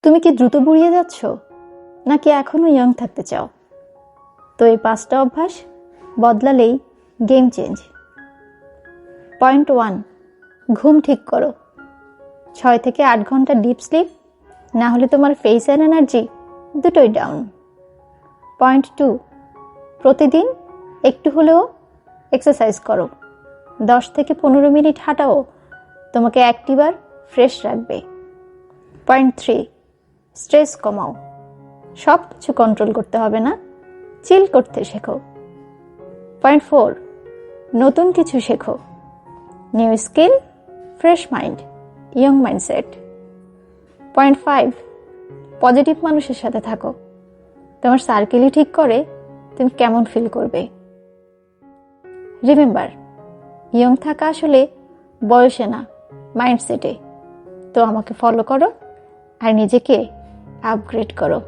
তুমি কি দ্রুত বুড়িয়ে যাচ্ছ, নাকি এখনো ইয়ং থাকতে চাও? তো এই 5টা অভ্যাস বদলালেই গেম চেঞ্জ। পয়েন্ট 1, ঘুম ঠিক করো। 6 থেকে 8 ঘন্টা ডিপ স্লিপ, না হলে তোমার ফেস অ্যান্ড এনার্জি দুটোই ডাউন। পয়েন্ট 2, প্রতিদিন একটু হলেও এক্সারসাইজ করো। 10 থেকে 15 মিনিট হাঁটাও তোমাকে অ্যাক্টিভ আর ফ্রেশ রাখবে। পয়েন্ট 3, স্ট্রেস কমাও। সব কিছু কন্ট্রোল করতে হবে না, চিল করতে শেখো। পয়েন্ট 4, নতুন কিছু শেখো। New skill, fresh mind, young mindset. Point 5, positive মানুষের সাথে থাকো। তোমার সার্কেলই ঠিক করে তুমি কেমন ফিল করবে। রিমেম্বার, ইয়ং থাকা আসলে বয়সে না, মাইন্ডসেটে। তো আমাকে ফলো করো আর নিজেকে আপগ্রেড করো।